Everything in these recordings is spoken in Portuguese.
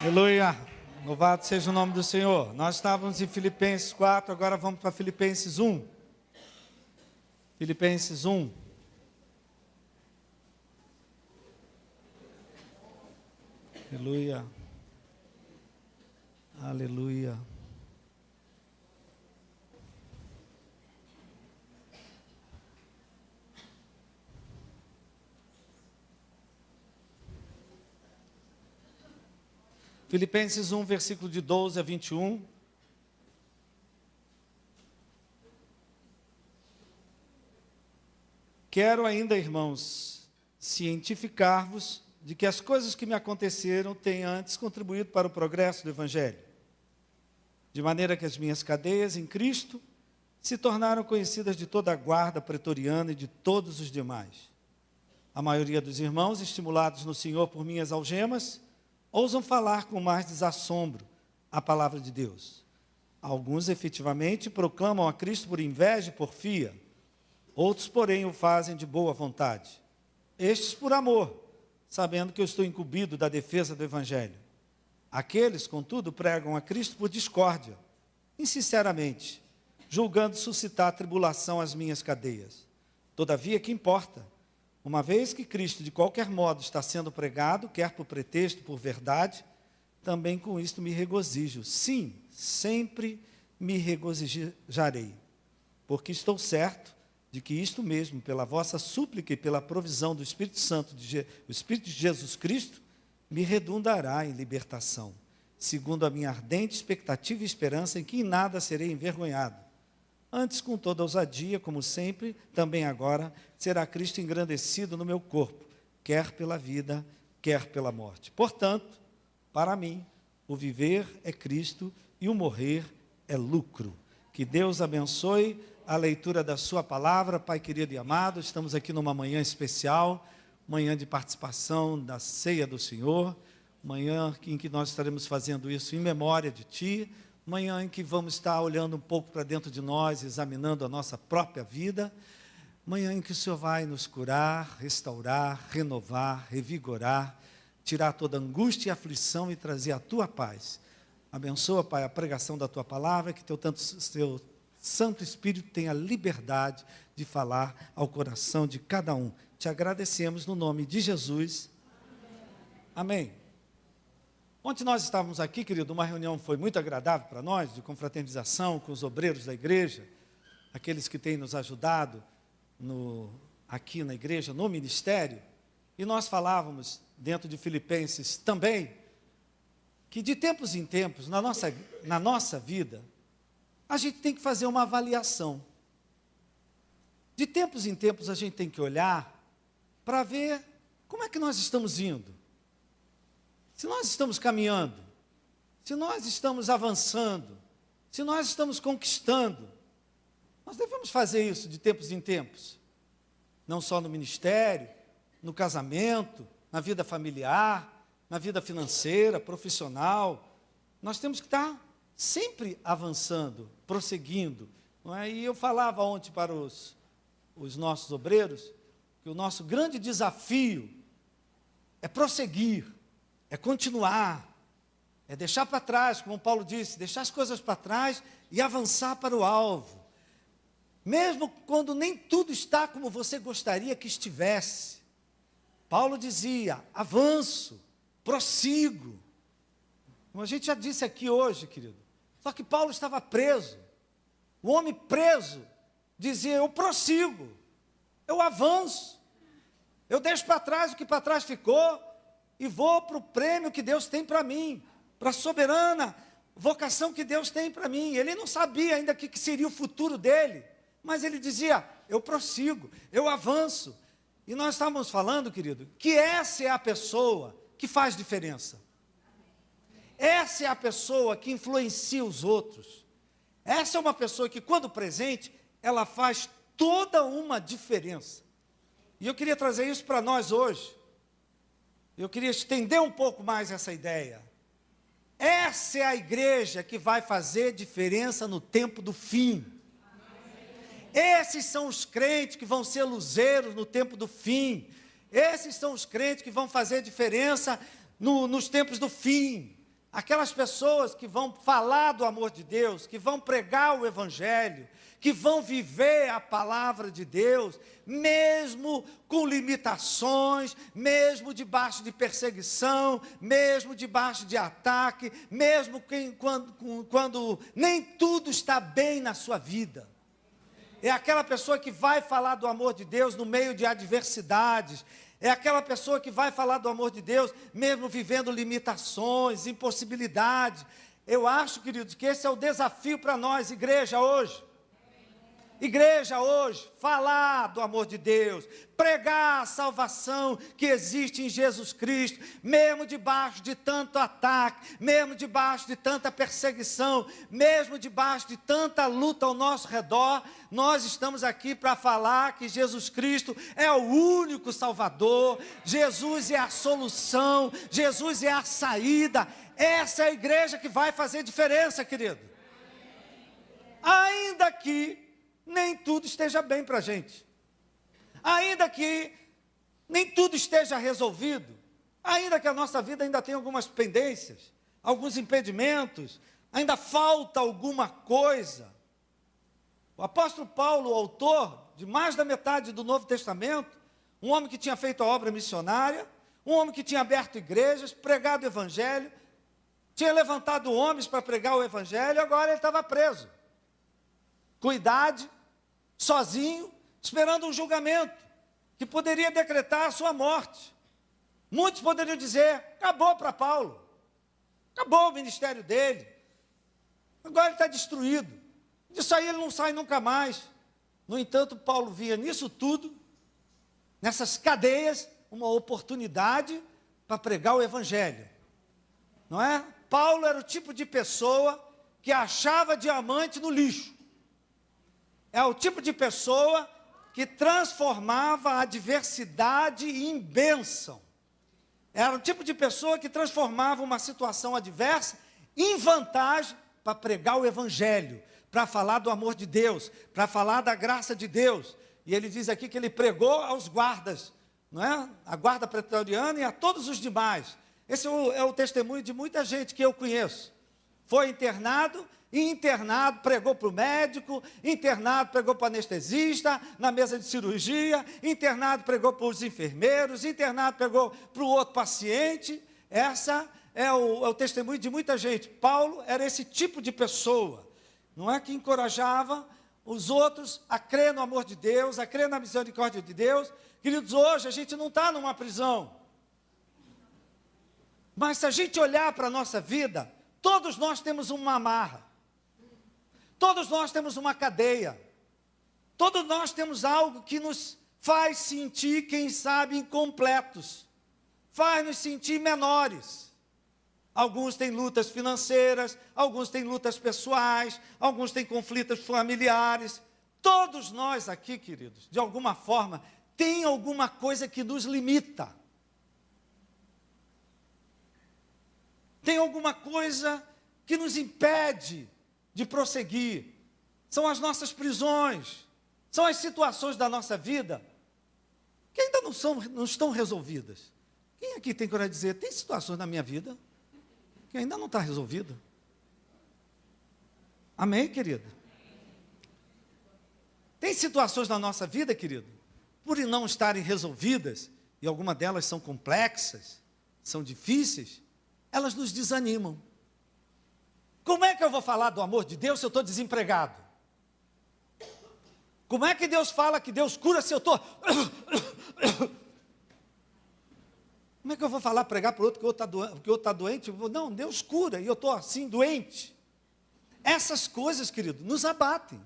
Aleluia, louvado seja o nome do Senhor. Nós estávamos em Filipenses 4, agora vamos para Filipenses 1. Filipenses 1. Aleluia, aleluia. Filipenses 1, versículo de 12 a 21. Quero ainda, irmãos, cientificar-vos de que as coisas que me aconteceram têm antes contribuído para o progresso do Evangelho, de maneira que as minhas cadeias em Cristo se tornaram conhecidas de toda a guarda pretoriana e de todos os demais. A maioria dos irmãos, estimulados no Senhor por minhas algemas, ousam falar com mais desassombro a palavra de Deus. Alguns, efetivamente, proclamam a Cristo por inveja e porfia. Outros, porém, o fazem de boa vontade. Estes por amor, sabendo que eu estou incumbido da defesa do Evangelho. Aqueles, contudo, pregam a Cristo por discórdia, insinceramente, julgando suscitar tribulação às minhas cadeias. Todavia, que importa? Uma vez que Cristo, de qualquer modo, está sendo pregado, quer por pretexto, por verdade, também com isto me regozijo. Sim, sempre me regozijarei, porque estou certo de que isto mesmo, pela vossa súplica e pela provisão do Espírito Santo, o Espírito de Jesus Cristo, me redundará em libertação, segundo a minha ardente expectativa e esperança em que em nada serei envergonhado. Antes, com toda ousadia, como sempre, também agora, será Cristo engrandecido no meu corpo, quer pela vida, quer pela morte. Portanto, para mim, o viver é Cristo e o morrer é lucro. Que Deus abençoe a leitura da sua palavra. Pai querido e amado, estamos aqui numa manhã especial, manhã de participação da ceia do Senhor, manhã em que nós estaremos fazendo isso em memória de Ti, manhã em que vamos estar olhando um pouco para dentro de nós, examinando a nossa própria vida, manhã em que o Senhor vai nos curar, restaurar, renovar, revigorar, tirar toda angústia e aflição e trazer a Tua paz. Abençoa, Pai, a pregação da Tua palavra, que Teu Santo Espírito tenha liberdade de falar ao coração de cada um. Te agradecemos no nome de Jesus. Amém. Ontem nós estávamos aqui, querido, uma reunião foi muito agradável para nós, de confraternização com os obreiros da igreja, aqueles que têm nos ajudado aqui na igreja, no ministério, e nós falávamos, dentro de Filipenses também, que de tempos em tempos, na nossa vida, a gente tem que fazer uma avaliação. De tempos em tempos a gente tem que olhar para ver como é que nós estamos indo. Se nós estamos caminhando, se nós estamos avançando, se nós estamos conquistando, nós devemos fazer isso de tempos em tempos. Não só no ministério, no casamento, na vida familiar, na vida financeira, profissional. Nós temos que estar sempre avançando, prosseguindo. Não é? E eu falava ontem para os nossos obreiros que o nosso grande desafio é prosseguir, é continuar, é deixar para trás, como Paulo disse, deixar as coisas para trás e avançar para o alvo. Mesmo quando nem tudo está como você gostaria que estivesse. Paulo dizia, avanço, prossigo. Como a gente já disse aqui hoje, querido. Só que Paulo estava preso. O homem preso dizia, eu prossigo, eu avanço. Eu deixo para trás o que para trás ficou e vou para o prêmio que Deus tem para mim, para a soberana vocação que Deus tem para mim. Ele não sabia ainda o que seria o futuro dele, mas ele dizia, eu prossigo, eu avanço. E nós estávamos falando, querido, que essa é a pessoa que faz diferença. Essa é a pessoa que influencia os outros. Essa é uma pessoa que, quando presente, ela faz toda uma diferença. E eu queria trazer isso para nós hoje. Eu queria estender um pouco mais essa ideia. Essa é a igreja que vai fazer diferença no tempo do fim. Esses são os crentes que vão ser luzeiros no tempo do fim. Esses são os crentes que vão fazer diferença nos tempos do fim. aquelas pessoas que vão falar do amor de Deus, que vão pregar o Evangelho, que vão viver a palavra de Deus, mesmo com limitações, mesmo debaixo de perseguição, mesmo debaixo de ataque, mesmo quando nem tudo está bem na sua vida. É aquela pessoa que vai falar do amor de Deus no meio de adversidades. É aquela pessoa que vai falar do amor de Deus, mesmo vivendo limitações, impossibilidades. Eu acho, queridos, que esse é o desafio para nós, igreja, hoje. Igreja hoje, falar do amor de Deus, pregar a salvação que existe em Jesus Cristo, mesmo debaixo de tanto ataque, mesmo debaixo de tanta perseguição, mesmo debaixo de tanta luta ao nosso redor, nós estamos aqui para falar que Jesus Cristo é o único Salvador, Jesus é a solução, Jesus é a saída. Essa é a igreja que vai fazer diferença, querido. Ainda que nem tudo esteja bem para a gente, ainda que nem tudo esteja resolvido, ainda que a nossa vida ainda tenha algumas pendências, alguns impedimentos, ainda falta alguma coisa. O apóstolo Paulo, o autor de mais da metade do Novo Testamento, um homem que tinha feito a obra missionária, um homem que tinha aberto igrejas, pregado o Evangelho, tinha levantado homens para pregar o Evangelho, agora ele estava preso, com idade, sozinho, esperando um julgamento, que poderia decretar a sua morte. Muitos poderiam dizer, acabou para Paulo, acabou o ministério dele, agora ele está destruído, disso aí ele não sai nunca mais. No entanto, Paulo via nisso tudo, nessas cadeias, uma oportunidade para pregar o Evangelho, não é? Paulo era o tipo de pessoa que achava diamante no lixo. É o tipo de pessoa que transformava a adversidade em bênção. Era o tipo de pessoa que transformava uma situação adversa em vantagem para pregar o Evangelho, para falar do amor de Deus, para falar da graça de Deus. E ele diz aqui que ele pregou aos guardas, não é? A guarda pretoriana e a todos os demais. Esse é o testemunho de muita gente que eu conheço. Foi internado, e internado pregou para o médico, internado pregou para o anestesista, na mesa de cirurgia, internado pregou para os enfermeiros, internado pregou para o outro paciente. Essa é o testemunho de muita gente. Paulo era esse tipo de pessoa, não é, que encorajava os outros a crer no amor de Deus, a crer na misericórdia de Deus. Queridos, hoje a gente não está numa prisão, mas se a gente olhar para a nossa vida, todos nós temos uma amarra, todos nós temos uma cadeia, todos nós temos algo que nos faz sentir, quem sabe, incompletos, faz nos sentir menores. Alguns têm lutas financeiras, alguns têm lutas pessoais, alguns têm conflitos familiares. Todos nós aqui, queridos, de alguma forma, tem alguma coisa que nos limita. Tem alguma coisa que nos impede de prosseguir. São as nossas prisões, são as situações da nossa vida que ainda não estão resolvidas. Quem aqui tem coragem de dizer, tem situações na minha vida que ainda não está resolvida? Amém, querido? Tem situações na nossa vida, querido, por não estarem resolvidas, e algumas delas são complexas, são difíceis, elas nos desanimam. Como é que eu vou falar do amor de Deus se eu estou desempregado? Como é que Deus fala que Deus cura se eu estou... Como é que eu vou falar, pregar para o outro que o outro está doente? Não, Deus cura e eu estou assim, doente. Essas coisas, querido, nos abatem.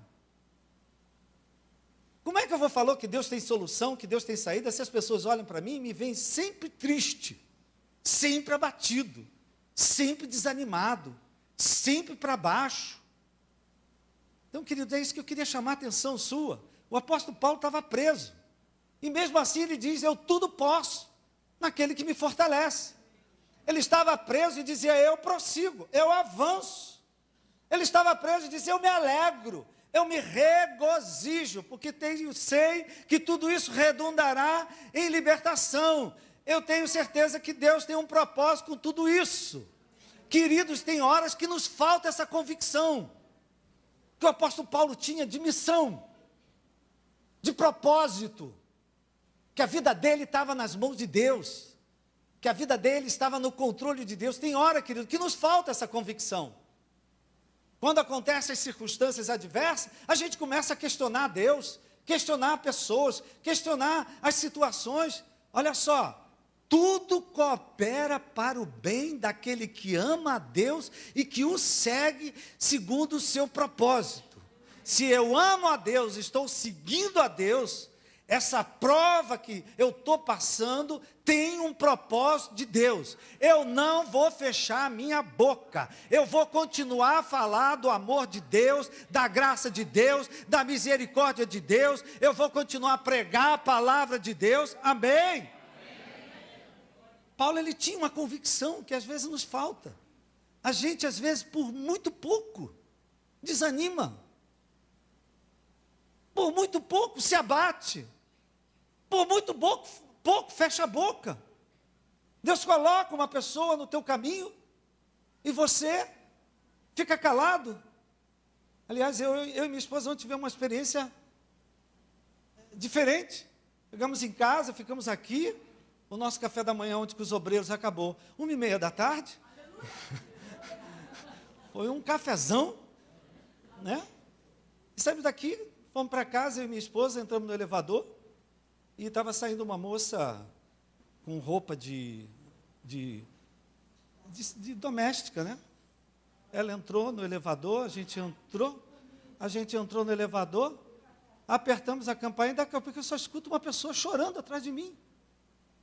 Como é que eu vou falar que Deus tem solução, que Deus tem saída, se as pessoas olham para mim e me veem sempre triste, sempre abatido, sempre desanimado, sempre para baixo? Então, querido, é isso que eu queria chamar a atenção sua. O apóstolo Paulo estava preso, e mesmo assim ele diz, eu tudo posso naquele que me fortalece. Ele estava preso e dizia, eu prossigo, eu avanço. Ele estava preso e dizia, eu me alegro, eu me regozijo, porque sei que tudo isso redundará em libertação. Eu tenho certeza que Deus tem um propósito com tudo isso. Queridos, tem horas que nos falta essa convicção que o apóstolo Paulo tinha de missão, de propósito, que a vida dele estava nas mãos de Deus, que a vida dele estava no controle de Deus. Tem hora, querido, que nos falta essa convicção. Quando acontecem as circunstâncias adversas, a gente começa a questionar Deus, questionar pessoas, questionar as situações. Olha só, tudo coopera para o bem daquele que ama a Deus e que o segue segundo o seu propósito. Se eu amo a Deus, estou seguindo a Deus, essa prova que eu estou passando tem um propósito de Deus. Eu não vou fechar a minha boca. Eu vou continuar a falar do amor de Deus, da graça de Deus, da misericórdia de Deus. Eu vou continuar a pregar a palavra de Deus. Amém? Paulo, ele tinha uma convicção que às vezes nos falta. A gente, às vezes, por muito pouco, desanima. Por muito pouco se abate. Por muito pouco fecha a boca. Deus coloca uma pessoa no teu caminho e você fica calado. Aliás, eu e minha esposa ontem tivemos uma experiência diferente. Chegamos em casa, ficamos aqui. O nosso café da manhã, ontem com os obreiros, acabou 1h30 da tarde. Foi um cafezão, né? E saímos daqui, fomos para casa, eu e minha esposa, entramos no elevador. E estava saindo uma moça com roupa de doméstica, né? Ela entrou no elevador, a gente entrou no elevador, apertamos a campainha, daqui a pouco eu só escuto uma pessoa chorando atrás de mim.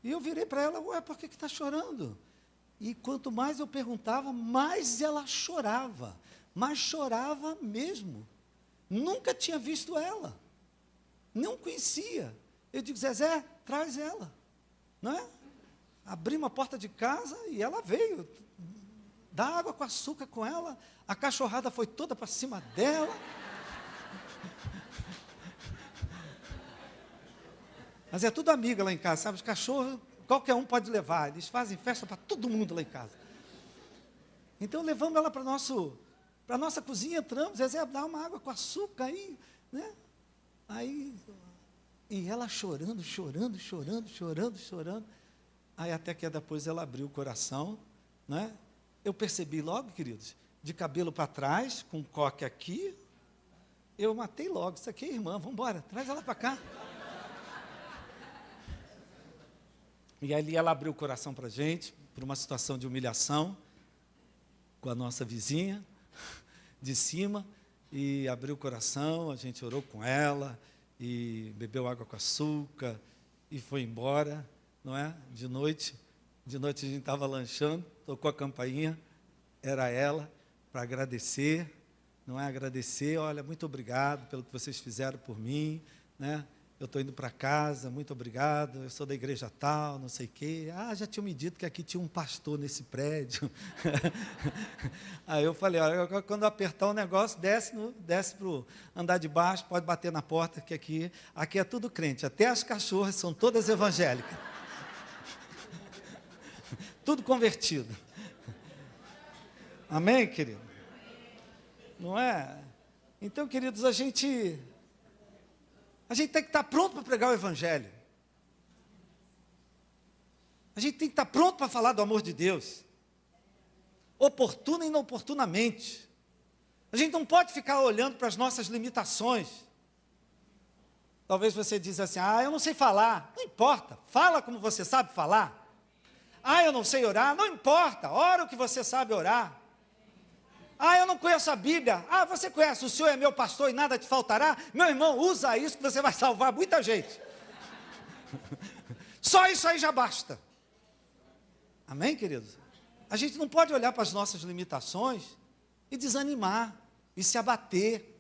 E eu virei para ela, ué, por que está chorando? E quanto mais eu perguntava, mais ela chorava, mas chorava mesmo. Nunca tinha visto ela, não conhecia. Eu digo, Zezé, traz ela, não é? Abrimos a porta de casa e ela veio, dá água com açúcar com ela, a cachorrada foi toda para cima dela. Mas é tudo amiga lá em casa, sabe? Os cachorros, qualquer um pode levar, eles fazem festa para todo mundo lá em casa. Então levamos ela para a nossa cozinha, entramos, Zezé, dá uma água com açúcar aí, né? Aí... E ela chorando. Aí até que depois ela abriu o coração, né? Eu percebi logo, queridos, de cabelo para trás, com um coque aqui, eu matei logo, isso aqui é irmã, vamos embora, traz ela para cá. E ali ela abriu o coração para a gente, por uma situação de humilhação, com a nossa vizinha, de cima, e abriu o coração, a gente orou com ela, e bebeu água com açúcar, e foi embora, não é? De noite a gente estava lanchando, tocou a campainha, era ela, para agradecer, não é? Agradecer, olha, muito obrigado pelo que vocês fizeram por mim, né? Eu estou indo para casa, muito obrigado, eu sou da igreja tal, não sei o quê. Ah, já tinham me dito que aqui tinha um pastor nesse prédio. Aí eu falei, olha, quando apertar o negócio, desce para o andar de baixo, pode bater na porta, que aqui é tudo crente, até as cachorras são todas evangélicas. Tudo convertido. Amém, querido? Não é? Então, queridos, a gente tem que estar pronto para pregar o Evangelho. A gente tem que estar pronto para falar do amor de Deus. Oportuna e inoportunamente. A gente não pode ficar olhando para as nossas limitações. Talvez você diz assim, eu não sei falar. Não importa, fala como você sabe falar. Eu não sei orar. Não importa, ora o que você sabe orar. Eu não conheço a Bíblia. Você conhece, o Senhor é meu pastor e nada te faltará. Meu irmão, usa isso que você vai salvar muita gente. Só isso aí já basta. Amém, queridos? A gente não pode olhar para as nossas limitações e desanimar, e se abater,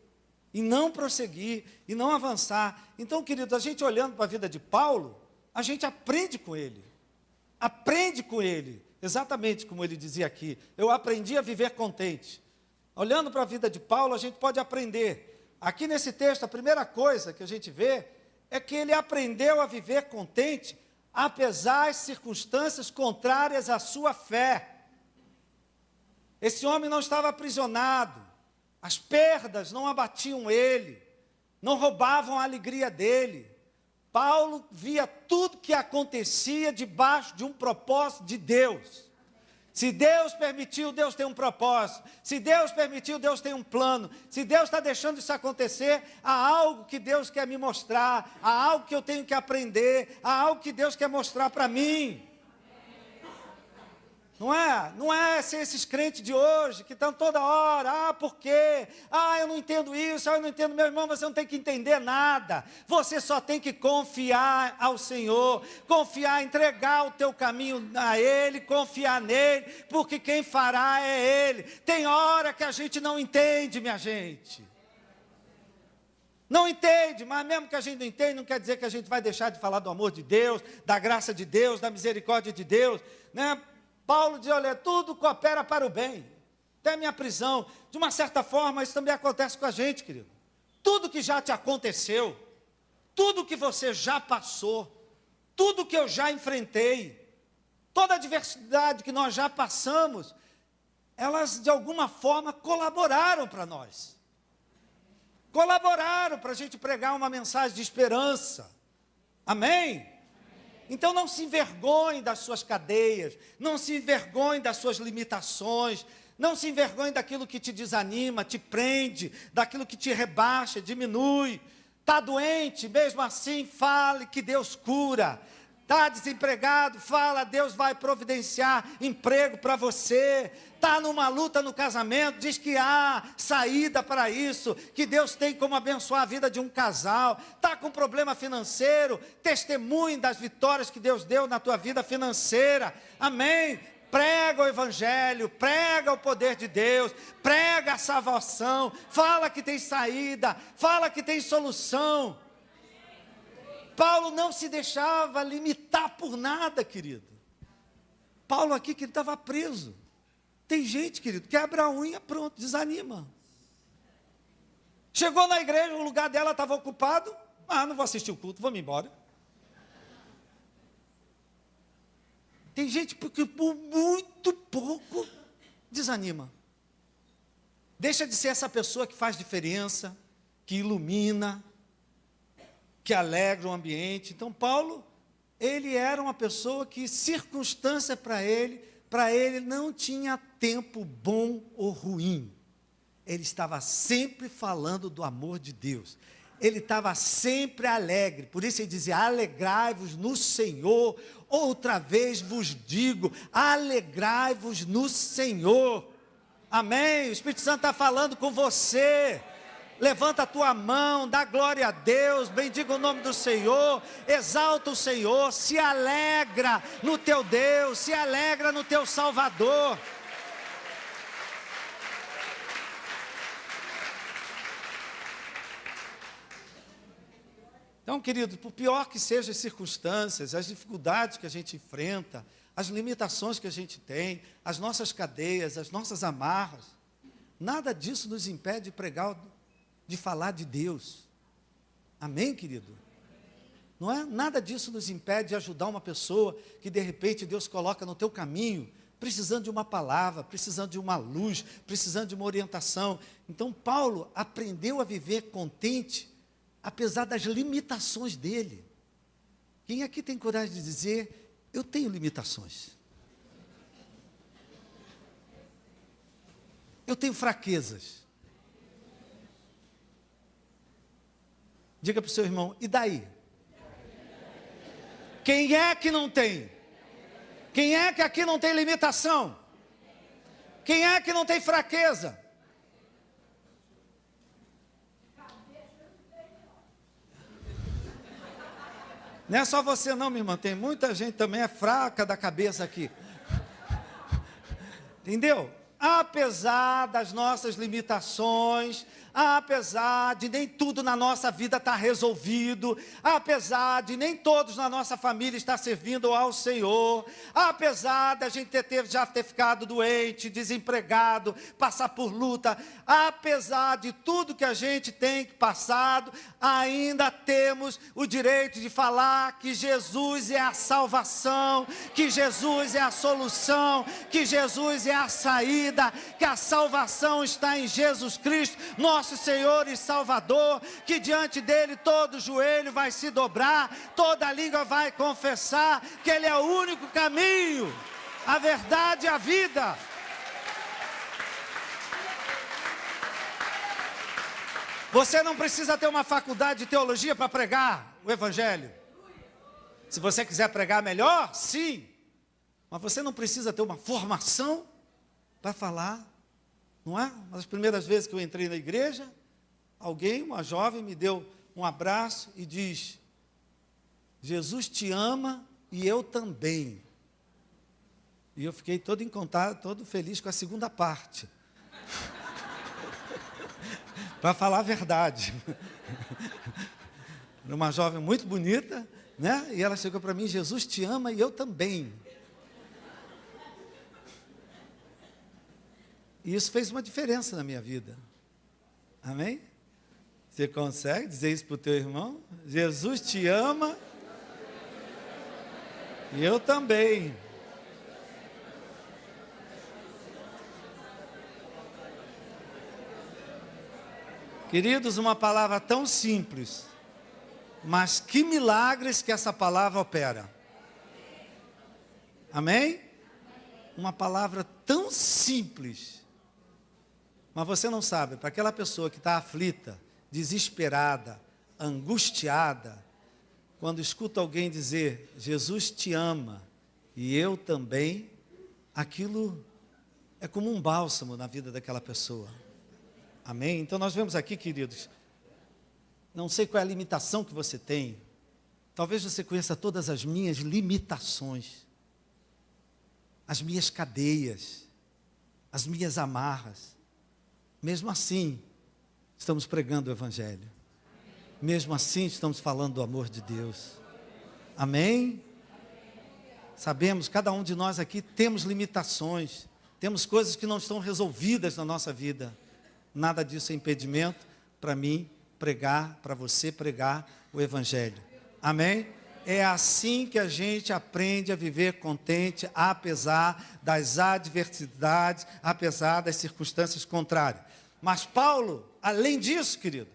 e não prosseguir, e não avançar. Então, queridos, a gente olhando para a vida de Paulo, a gente aprende com ele. Aprende com ele. Exatamente como ele dizia aqui. Eu aprendi a viver contente. Olhando para a vida de Paulo, a gente pode aprender. Aqui nesse texto, a primeira coisa que a gente vê é que ele aprendeu a viver contente, apesar das circunstâncias contrárias à sua fé. Esse homem não estava aprisionado, as perdas não abatiam ele, não roubavam a alegria dele. Paulo via tudo que acontecia debaixo de um propósito de Deus. Se Deus permitiu, Deus tem um propósito. Se Deus permitiu, Deus tem um plano. Se Deus está deixando isso acontecer, há algo que Deus quer me mostrar, há algo que eu tenho que aprender, há algo que Deus quer mostrar para mim. Não é ser esses crentes de hoje, que estão toda hora, por quê? Eu não entendo isso, eu não entendo. Meu irmão, você não tem que entender nada, você só tem que confiar ao Senhor, confiar, entregar o teu caminho a Ele, confiar nele, porque quem fará é Ele. Tem hora que a gente não entende, minha gente. Não entende, mas mesmo que a gente não entende, não quer dizer que a gente vai deixar de falar do amor de Deus, da graça de Deus, da misericórdia de Deus, né? Paulo diz, olha, tudo coopera para o bem, até a minha prisão. De uma certa forma, isso também acontece com a gente, querido. Tudo que já te aconteceu, tudo que você já passou, tudo que eu já enfrentei, toda a adversidade que nós já passamos, elas de alguma forma colaboraram para nós. Colaboraram para a gente pregar uma mensagem de esperança. Amém? Então não se envergonhe das suas cadeias, não se envergonhe das suas limitações, não se envergonhe daquilo que te desanima, te prende, daquilo que te rebaixa, diminui. Está doente, mesmo assim fale que Deus cura. Está desempregado, fala, Deus vai providenciar emprego para você. Está numa luta no casamento, diz que há saída para isso, que Deus tem como abençoar a vida de um casal. Está com problema financeiro, testemunhe das vitórias que Deus deu na tua vida financeira. Amém? Prega o Evangelho, prega o poder de Deus, prega a salvação, fala que tem saída, fala que tem solução. Paulo não se deixava limitar por nada, querido. Paulo aqui, que ele estava preso. Tem gente, querido, quebra a unha, pronto, desanima. Chegou na igreja, o lugar dela estava ocupado. Não vou assistir o culto, vou me embora. Tem gente que por muito pouco desanima. Deixa de ser essa pessoa que faz diferença, que ilumina, que alegra o ambiente. Então Paulo, ele era uma pessoa que circunstância para ele não tinha tempo bom ou ruim. Ele estava sempre falando do amor de Deus. Ele estava sempre alegre. Por isso ele dizia, alegrai-vos no Senhor. Outra vez vos digo, alegrai-vos no Senhor. Amém? O Espírito Santo está falando com você. Levanta a tua mão, dá glória a Deus, bendiga o nome do Senhor, exalta o Senhor, se alegra no teu Deus, se alegra no teu Salvador. Então, querido, por pior que sejam as circunstâncias, as dificuldades que a gente enfrenta, as limitações que a gente tem, as nossas cadeias, as nossas amarras, nada disso nos impede de pregar, de falar de Deus. Amém, querido? Não é? Nada disso nos impede de ajudar uma pessoa que de repente Deus coloca no teu caminho, precisando de uma palavra, precisando de uma luz, precisando de uma orientação. Então Paulo aprendeu a viver contente, apesar das limitações dele. Quem aqui tem coragem de dizer, eu tenho limitações? Eu tenho fraquezas. Diga para o seu irmão, e daí? Quem é que não tem? Quem é que aqui não tem limitação? Quem é que não tem fraqueza? Não é só você não, minha irmã, tem muita gente também é fraca da cabeça aqui. Entendeu? Apesar das nossas limitações, apesar de nem tudo na nossa vida estar resolvido, apesar de nem todos na nossa família estar servindo ao Senhor, apesar da gente já ter ficado doente, desempregado, passar por luta, apesar de tudo que a gente tem passado, ainda temos o direito de falar que Jesus é a salvação, que Jesus é a solução, que Jesus é a saída, que a salvação está em Jesus Cristo, nosso Senhor e Salvador, que diante dele todo joelho vai se dobrar, toda língua vai confessar que ele é o único caminho, a verdade e a vida. Você não precisa ter uma faculdade de teologia para pregar o Evangelho. Se você quiser pregar melhor, sim. Mas você não precisa ter uma formação para falar, não é? Uma das primeiras vezes que eu entrei na igreja, uma jovem, me deu um abraço e diz: Jesus te ama e eu também. E eu fiquei todo encantado, todo feliz com a segunda parte. Para falar a verdade. Era uma jovem muito bonita, né? E ela chegou para mim: Jesus te ama e eu também. E isso fez uma diferença na minha vida. Amém? Você consegue dizer isso para o teu irmão? Jesus te ama e eu também. Queridos, uma palavra tão simples, mas que milagres que essa palavra opera. Amém? Uma palavra tão simples, mas você não sabe, para aquela pessoa que está aflita, desesperada, angustiada, quando escuta alguém dizer, Jesus te ama, e eu também, aquilo é como um bálsamo na vida daquela pessoa. Amém? Então nós vemos aqui, queridos, não sei qual é a limitação que você tem, talvez você conheça todas as minhas limitações, as minhas cadeias, as minhas amarras. Mesmo assim, estamos pregando o Evangelho. Mesmo assim, estamos falando do amor de Deus. Amém? Sabemos, cada um de nós aqui temos limitações, temos coisas que não estão resolvidas na nossa vida. Nada disso é impedimento para mim pregar, para você pregar o Evangelho. Amém? É assim que a gente aprende a viver contente, apesar das adversidades, apesar das circunstâncias contrárias. Mas Paulo, além disso, querido,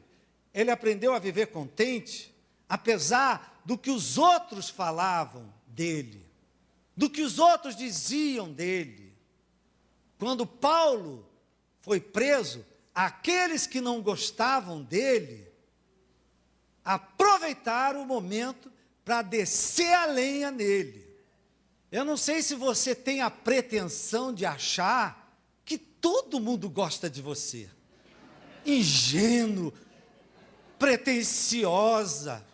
ele aprendeu a viver contente, apesar do que os outros falavam dele, do que os outros diziam dele. Quando Paulo foi preso, aqueles que não gostavam dele aproveitaram o momento para descer a lenha nele. Eu não sei se você tem a pretensão de achar que todo mundo gosta de você. Ingênuo, pretensiosa.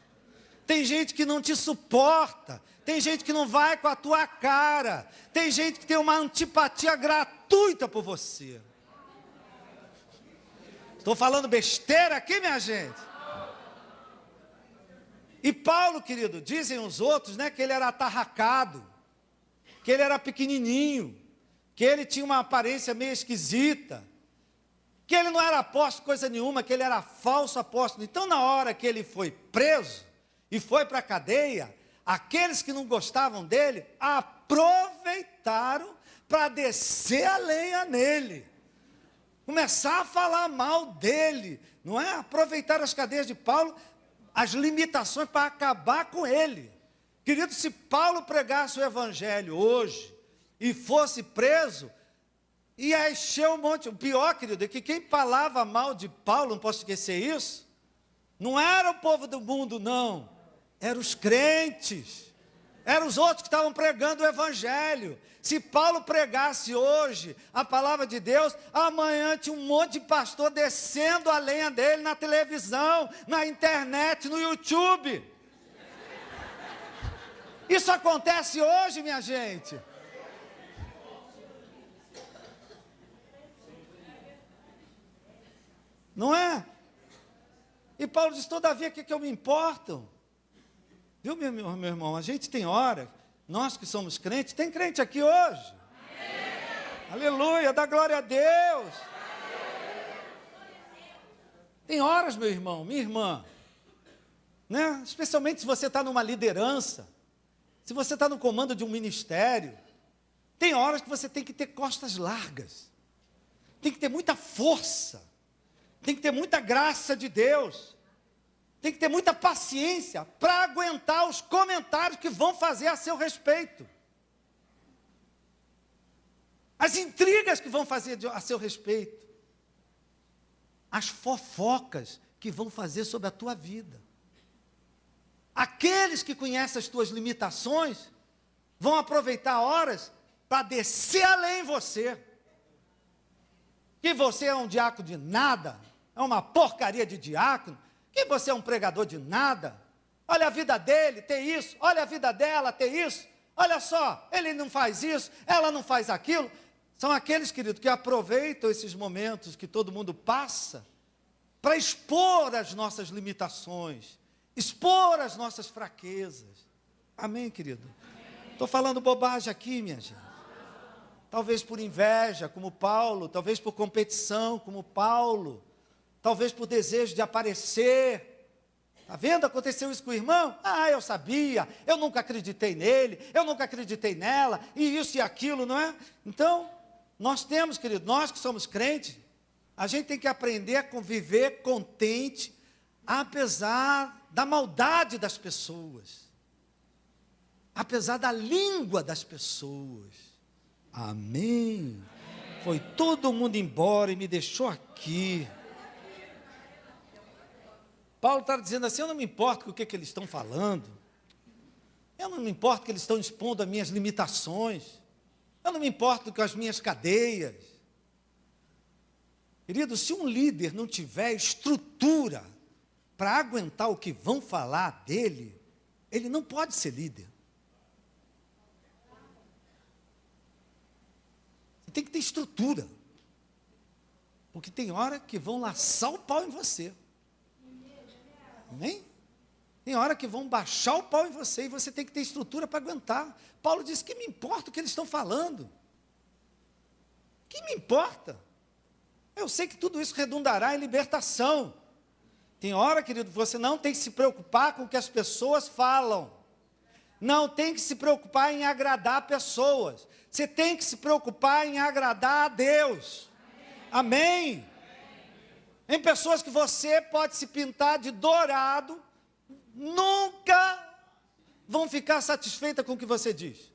Tem gente que não te suporta. Tem gente que não vai com a tua cara. Tem gente que tem uma antipatia gratuita por você. Estou falando besteira aqui, minha gente? E Paulo, querido, dizem os outros, né, que ele era atarracado, que ele era pequenininho, que ele tinha uma aparência meio esquisita, que ele não era apóstolo coisa nenhuma, que ele era falso apóstolo. Então, na hora que ele foi preso e foi para a cadeia, aqueles que não gostavam dele aproveitaram para descer a lenha nele. Começar a falar mal dele, não é? Aproveitar as cadeias de Paulo, as limitações para acabar com ele. Querido, se Paulo pregasse o Evangelho hoje e fosse preso, ia encher um monte. O pior, querido, é que quem falava mal de Paulo, não posso esquecer isso, não era o povo do mundo, não. Eram os crentes. Eram os outros que estavam pregando o Evangelho. Se Paulo pregasse hoje a palavra de Deus, amanhã tinha um monte de pastor descendo a lenha dele na televisão, na internet, no YouTube. Isso acontece hoje, minha gente. Não é? E Paulo diz, todavia, o que eu me importo? Viu, meu irmão? A gente tem hora, nós que somos crentes, tem crente aqui hoje. Aleluia, dá glória a Deus. Tem horas, meu irmão, minha irmã, né? Especialmente se você está numa liderança, se você está no comando de um ministério, tem horas que você tem que ter costas largas, tem que ter muita força, tem que ter muita graça de Deus, tem que ter muita paciência para aguentar os comentários que vão fazer a seu respeito, as intrigas que vão fazer a seu respeito, as fofocas que vão fazer sobre a tua vida. Aqueles que conhecem as tuas limitações vão aproveitar horas para descer além em você. Que você é um diácono de nada, é uma porcaria de diácono, que você é um pregador de nada. Olha a vida dele, tem isso, olha a vida dela, tem isso. Olha só, ele não faz isso, ela não faz aquilo. São aqueles, querido, que aproveitam esses momentos que todo mundo passa para expor as nossas limitações, expor as nossas fraquezas. Amém, querido? Estou falando bobagem aqui, minha gente. Talvez por inveja, como Paulo, talvez por competição, como Paulo, talvez por desejo de aparecer. Está vendo? Aconteceu isso com o irmão? Ah, eu sabia, eu nunca acreditei nele, eu nunca acreditei nela, e isso e aquilo, não é? Então, nós temos, querido, nós que somos crentes, a gente tem que aprender a conviver contente, apesar da maldade das pessoas, apesar da língua das pessoas. Amém? Foi todo mundo embora e me deixou aqui. Paulo está dizendo assim, eu não me importo com o que eles estão falando, eu não me importo que eles estão expondo as minhas limitações, eu não me importo com as minhas cadeias. Querido, se um líder não tiver estrutura para aguentar o que vão falar dele, ele não pode ser líder. Você tem que ter estrutura, porque tem hora que vão laçar o pau em você. Amém? Tem hora que vão baixar o pau em você e você tem que ter estrutura para aguentar. Paulo disse, que me importa o que eles estão falando? Que me importa? Eu sei que tudo isso redundará em libertação. Tem hora, querido, você não tem que se preocupar com o que as pessoas falam. Não tem que se preocupar em agradar pessoas. Você tem que se preocupar em agradar a Deus. Amém? Em pessoas que você pode se pintar de dourado, nunca vão ficar satisfeitas com o que você diz.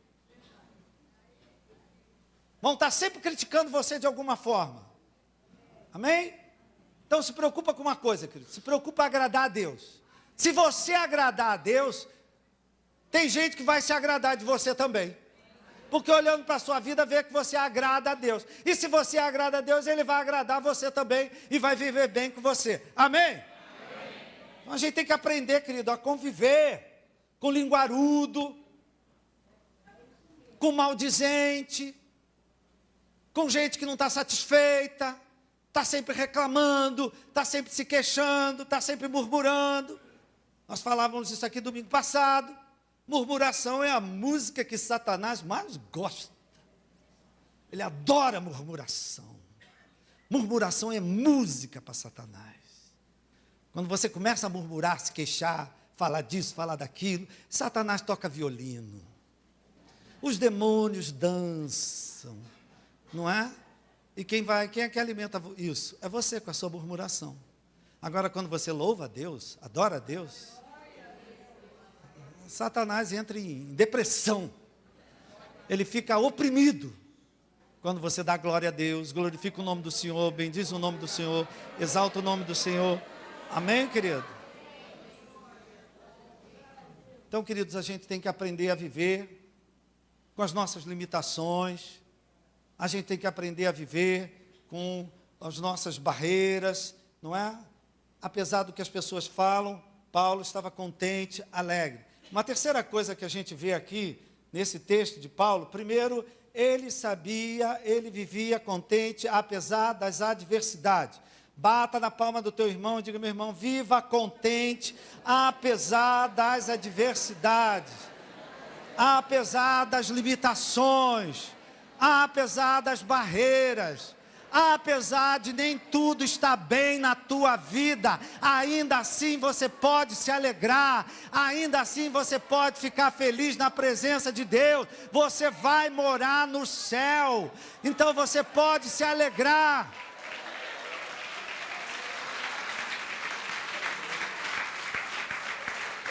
Vão estar sempre criticando você de alguma forma. Amém? Então se preocupa com uma coisa, querido. Se preocupa em agradar a Deus. Se você agradar a Deus, tem gente que vai se agradar de você também. Porque olhando para a sua vida, vê que você agrada a Deus. E se você agrada a Deus, Ele vai agradar você também e vai viver bem com você. Amém? Então a gente tem que aprender, querido, a conviver com linguarudo, com maldizente, com gente que não está satisfeita, está sempre reclamando, está sempre se queixando, está sempre murmurando. Nós falávamos isso aqui domingo passado. Murmuração é a música que Satanás mais gosta. Ele adora murmuração. Murmuração é música para Satanás. Quando você começa a murmurar, se queixar, falar disso, falar daquilo, Satanás toca violino. Os demônios dançam, não é? E quem é que alimenta isso? É você com a sua murmuração. Agora, quando você louva a Deus, adora a Deus, Satanás entra em depressão. Ele fica oprimido. Quando você dá glória a Deus, glorifica o nome do Senhor, bendiz o nome do Senhor, exalta o nome do Senhor. Amém, querido? Então, queridos, a gente tem que aprender a viver com as nossas limitações. A gente tem que aprender a viver com as nossas barreiras, não é? Apesar do que as pessoas falam, Paulo estava contente, alegre. Uma terceira coisa que a gente vê aqui, nesse texto de Paulo, primeiro, ele vivia contente apesar das adversidades. Bata na palma do teu irmão e diga: meu irmão, viva contente, apesar das adversidades, apesar das limitações, apesar das barreiras, apesar de nem tudo estar bem na tua vida, ainda assim você pode se alegrar, ainda assim você pode ficar feliz na presença de Deus. Você vai morar no céu, então você pode se alegrar.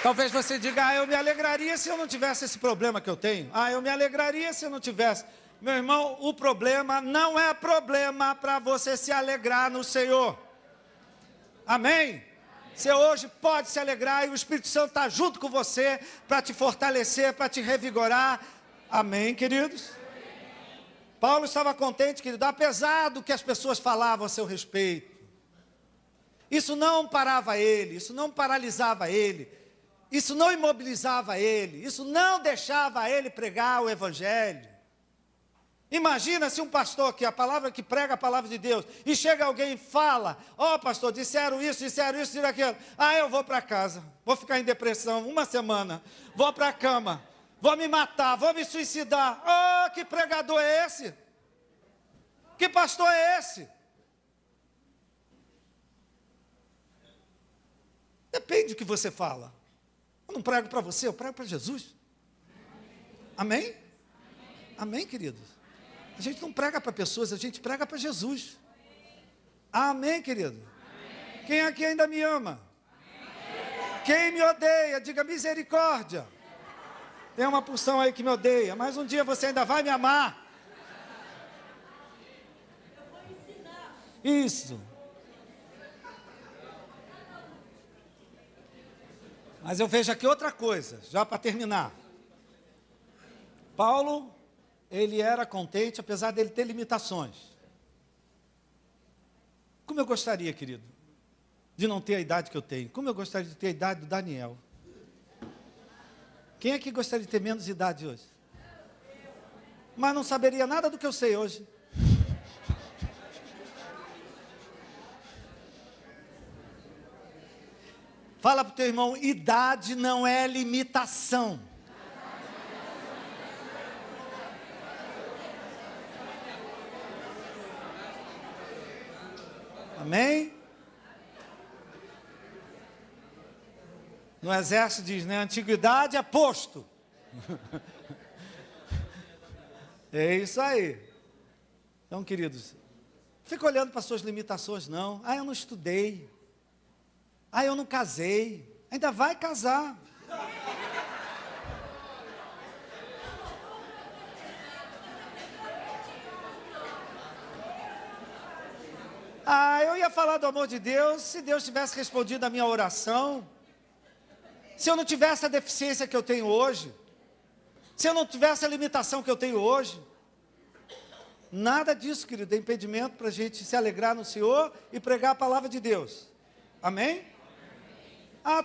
Talvez você diga: eu me alegraria se eu não tivesse esse problema que eu tenho. Eu me alegraria se eu não tivesse. Meu irmão, o problema não é problema para você se alegrar no Senhor. Amém? Você hoje pode se alegrar e o Espírito Santo está junto com você para te fortalecer, para te revigorar. Amém, queridos? Paulo estava contente, querido, apesar do que as pessoas falavam a seu respeito. Isso não parava ele, isso não paralisava ele, isso não imobilizava ele, isso não deixava ele pregar o Evangelho. Imagina se um pastor que prega a palavra de Deus, e chega alguém e fala: pastor, disseram isso, disseram aquilo. Eu vou para casa, vou ficar em depressão uma semana, vou para a cama, vou me matar, vou me suicidar. Que pregador é esse? Que pastor é esse? Depende do que você fala. Eu não prego para você, eu prego para Jesus. Amém? Amém, queridos? A gente não prega para pessoas, a gente prega para Jesus. Amém, querido? Amém. Quem aqui ainda me ama? Amém. Quem me odeia, diga misericórdia. Tem uma porção aí que me odeia, mas um dia você ainda vai me amar. Isso. Mas eu vejo aqui outra coisa, já para terminar. Paulo, ele era contente, apesar dele ter limitações. Como eu gostaria, querido, de não ter a idade que eu tenho. Como eu gostaria de ter a idade do Daniel. Quem é que gostaria de ter menos idade hoje? Mas não saberia nada do que eu sei hoje. Fala para o teu irmão: idade não é limitação. Amém? No exército diz, né? Antiguidade é posto. É isso aí. Então, queridos, fica olhando para suas limitações, não. Eu não estudei. Eu não casei. Ainda vai casar. Eu ia falar do amor de Deus se Deus tivesse respondido a minha oração. Se eu não tivesse a deficiência que eu tenho hoje. Se eu não tivesse a limitação que eu tenho hoje. Nada disso, querido, é impedimento para a gente se alegrar no Senhor e pregar a palavra de Deus. Amém?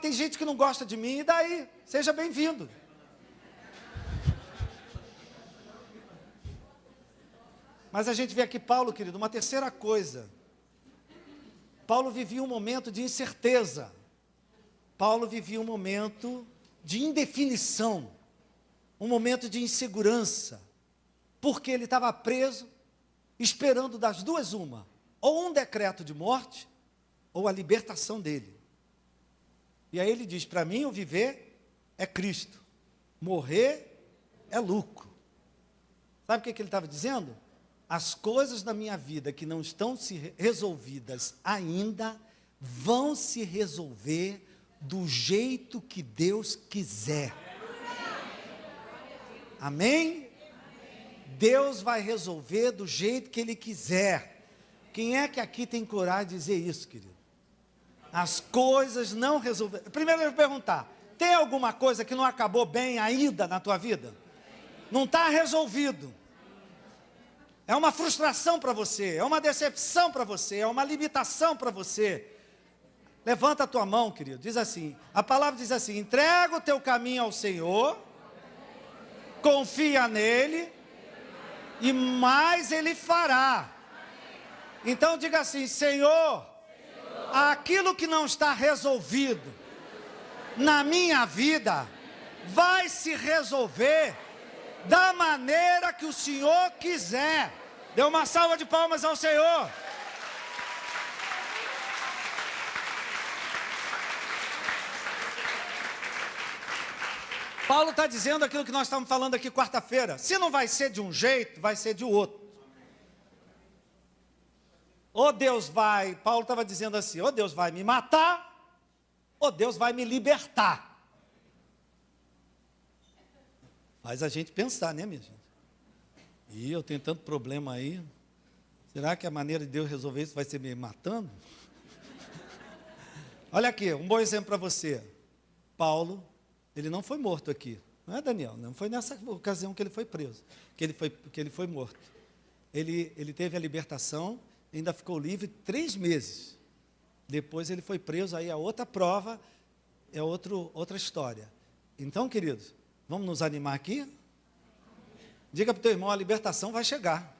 Tem gente que não gosta de mim, e daí? Seja bem-vindo. Mas a gente vê aqui Paulo, querido, uma terceira coisa. Paulo vivia um momento de incerteza. Paulo vivia um momento de indefinição. Um momento de insegurança. Porque ele estava preso, esperando das duas uma. Ou um decreto de morte, ou a libertação dele. E aí ele diz: para mim o viver é Cristo. Morrer é lucro. Sabe o que ele estava dizendo? As coisas da minha vida que não estão se resolvidas ainda, vão se resolver do jeito que Deus quiser. Amém? Deus vai resolver do jeito que Ele quiser. Quem é que aqui tem coragem de dizer isso, querido? As coisas não resolveram. Primeiro eu vou perguntar: tem alguma coisa que não acabou bem ainda na tua vida? Não está resolvido. É uma frustração para você, é uma decepção para você, é uma limitação para você. Levanta a tua mão, querido, diz assim, a palavra diz assim: entrega o teu caminho ao Senhor, confia nele, e mais Ele fará. Então diga assim: Senhor, aquilo que não está resolvido na minha vida vai se resolver da maneira que o Senhor quiser. Dê uma salva de palmas ao Senhor. Paulo está dizendo aquilo que nós estamos falando aqui quarta-feira. Se não vai ser de um jeito, vai ser de outro. Ou Deus vai, Paulo estava dizendo assim, ou Deus vai me matar, ou Deus vai me libertar. Faz a gente pensar, né, minha gente? E eu tenho tanto problema aí. Será que a maneira de Deus resolver isso vai ser me matando? Olha aqui, um bom exemplo para você. Paulo, ele não foi morto aqui. Não é, Daniel? Não foi nessa ocasião que ele foi preso, que ele foi morto. Ele teve a libertação, ainda ficou livre 3 meses. Depois ele foi preso, aí a outra prova é outra história. Então, queridos, vamos nos animar aqui? Diga para o teu irmão, a libertação vai chegar.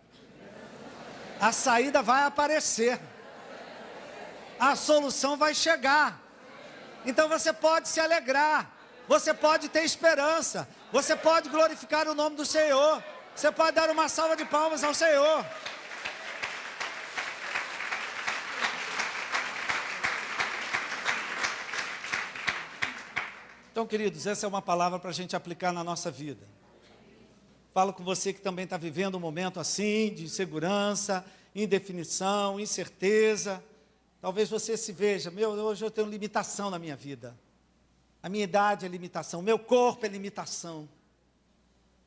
A saída vai aparecer. A solução vai chegar. Então você pode se alegrar. Você pode ter esperança. Você pode glorificar o nome do Senhor. Você pode dar uma salva de palmas ao Senhor. Então, queridos, essa é uma palavra para a gente aplicar na nossa vida. Falo com você que também está vivendo um momento assim, de insegurança, indefinição, incerteza. Talvez você se veja, hoje eu tenho limitação na minha vida. A minha idade é limitação, meu corpo é limitação.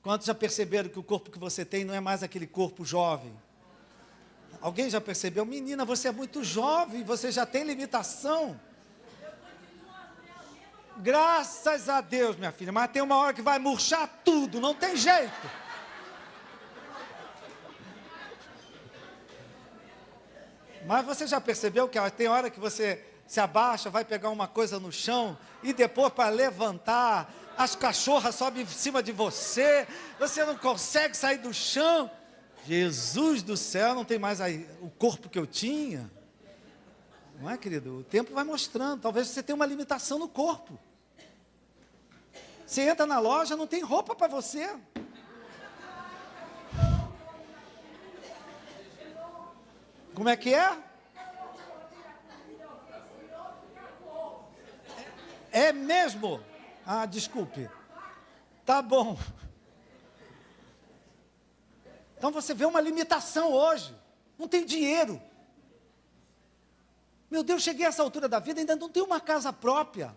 Quantos já perceberam que o corpo que você tem não é mais aquele corpo jovem? Alguém já percebeu? Menina, você é muito jovem, você já tem limitação. Graças a Deus, minha filha, mas tem uma hora que vai murchar tudo, não tem jeito. Mas você já percebeu que tem hora que você se abaixa, vai pegar uma coisa no chão, e depois para levantar, as cachorras sobem em cima de você, você não consegue sair do chão. Jesus do céu, não tem mais aí o corpo que eu tinha. Não é, querido? O tempo vai mostrando, talvez você tenha uma limitação no corpo. Você entra na loja, não tem roupa para você. Como é que é? É mesmo? Ah, desculpe. Tá bom. Então você vê uma limitação hoje. Não tem dinheiro. Meu Deus, cheguei a essa altura da vida, ainda não tenho uma casa própria.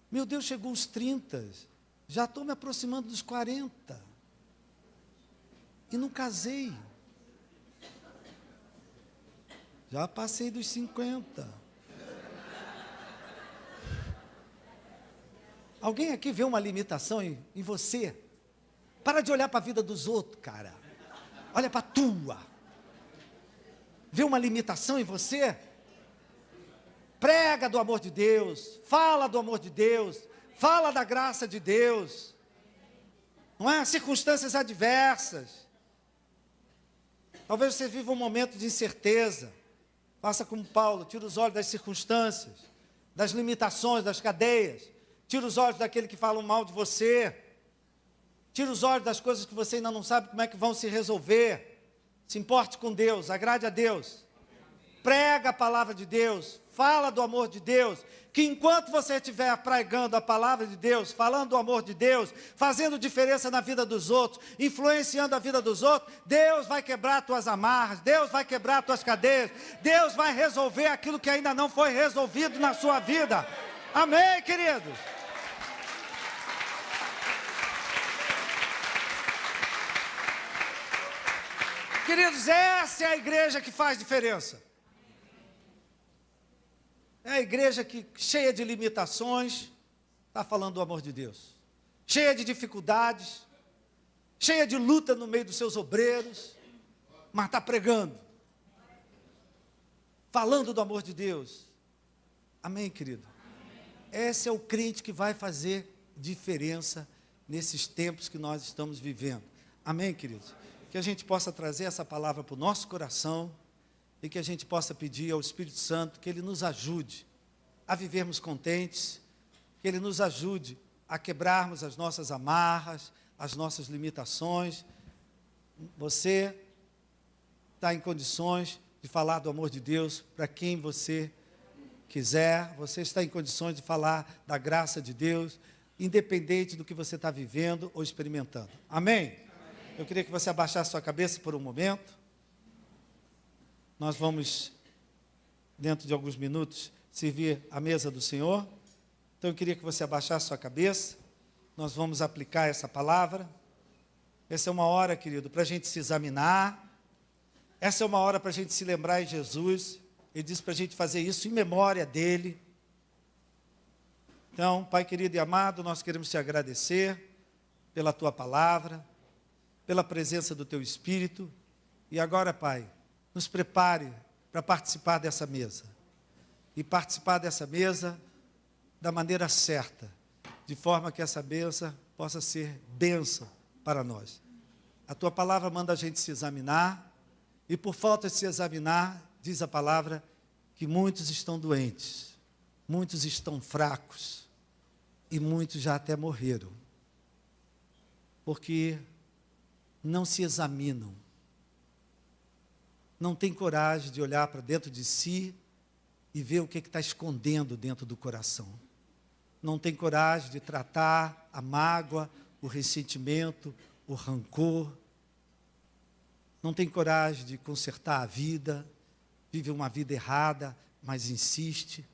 Meu Deus, chegou os 30. Já estou me aproximando dos 40. E não casei. Já passei dos 50. Alguém aqui vê uma limitação em você? Para de olhar para a vida dos outros, cara. Olha para a tua. Vê uma limitação em você? Prega do amor de Deus. Fala do amor de Deus. Fala da graça de Deus. Não é? Circunstâncias adversas. Talvez você viva um momento de incerteza. Faça como Paulo, tira os olhos das circunstâncias, das limitações, das cadeias. Tira os olhos daquele que fala mal de você. Tira os olhos das coisas que você ainda não sabe como é que vão se resolver. Se importe com Deus, agrade a Deus. Prega a palavra de Deus, fala do amor de Deus. Que enquanto você estiver pregando a palavra de Deus, falando do amor de Deus, fazendo diferença na vida dos outros, influenciando a vida dos outros, Deus vai quebrar tuas amarras, Deus vai quebrar tuas cadeias, Deus vai resolver aquilo que ainda não foi resolvido na sua vida. Amém, queridos? Queridos, essa é a igreja que faz diferença. É a igreja que, cheia de limitações, está falando do amor de Deus. Cheia de dificuldades, cheia de luta no meio dos seus obreiros, mas está pregando. Falando do amor de Deus. Amém, querido? Amém. Esse é o crente que vai fazer diferença nesses tempos que nós estamos vivendo. Amém, queridos? Que a gente possa trazer essa palavra para o nosso coração e que a gente possa pedir ao Espírito Santo que Ele nos ajude a vivermos contentes, que Ele nos ajude a quebrarmos as nossas amarras, as nossas limitações. Você está em condições de falar do amor de Deus para quem você quiser, você está em condições de falar da graça de Deus, independente do que você está vivendo ou experimentando. Amém? Amém? Eu queria que você abaixasse sua cabeça por um momento. Nós vamos, dentro de alguns minutos, servir a mesa do Senhor. Então eu queria que você abaixasse sua cabeça. Nós vamos aplicar essa palavra. Essa é uma hora, querido, para a gente se examinar. Essa é uma hora para a gente se lembrar em Jesus. Ele diz para a gente fazer isso em memória dEle. Então, Pai querido e amado, nós queremos te agradecer pela Tua palavra, pela presença do Teu Espírito. E agora, Pai, nos prepare para participar dessa mesa. E participar dessa mesa da maneira certa, de forma que essa mesa possa ser bênção para nós. A Tua palavra manda a gente se examinar, e por falta de se examinar, diz a palavra, que muitos estão doentes, muitos estão fracos, e muitos já até morreram, porque não se examinam, não têm coragem de olhar para dentro de si e ver o que está escondendo dentro do coração. Não tem coragem de tratar a mágoa, o ressentimento, o rancor. Não tem coragem de consertar a vida, vive uma vida errada, mas insiste.